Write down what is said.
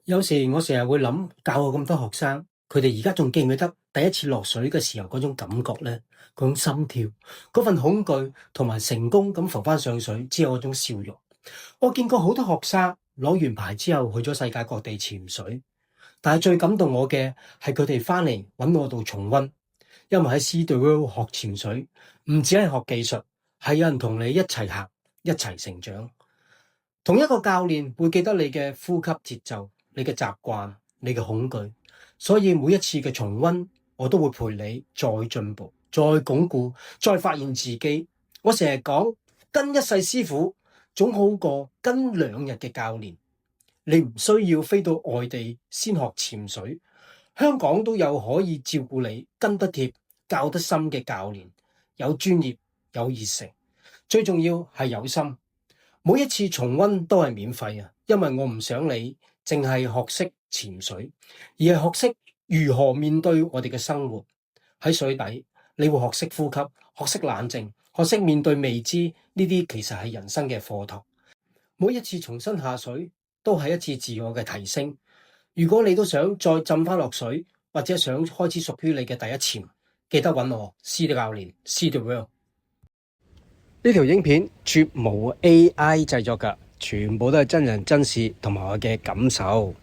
有時我成日會諗，教我咁多學生，佢哋而家仲記唔記得第一次落水嘅時候嗰種感覺呢？嗰種心跳，嗰份恐懼，同埋成功咁浮翻上水之後嗰種笑容。我見過好多學生攞完牌之後去咗世界各地潛水，但係最感動我嘅係佢哋翻嚟揾我度重溫，因為喺 Sea the World 學潛水，唔止係學技術，係有人同你一齊行，一齊成長。同一個教練會記得你嘅呼吸節奏、你嘅習慣、你嘅恐懼，所以每一次嘅重溫，我都會陪你再進步、再鞏固、再發現自己。我成日講，跟一世師傅總好過跟2日嘅教練。你唔需要飛到外地先學潛水，香港都有可以照顧你、跟得貼、教得深嘅教練，有專業、有熱誠，最重要係有心。每一次重溫都係免費啊，因為我唔想你淨係學識潛水，而係學識如何面對我哋嘅生活。喺水底，你會學識呼吸，學識冷靜，學識面對未知，呢啲其實係人生嘅課堂。每一次重新下水，都係一次自我嘅提升。如果你都想再浸翻落水，或者想開始屬於你嘅第一潛，記得揾我，C 的教練，See the world。呢條影片絕無 AI 製作㗎，全部都係真人真事同埋我嘅感受。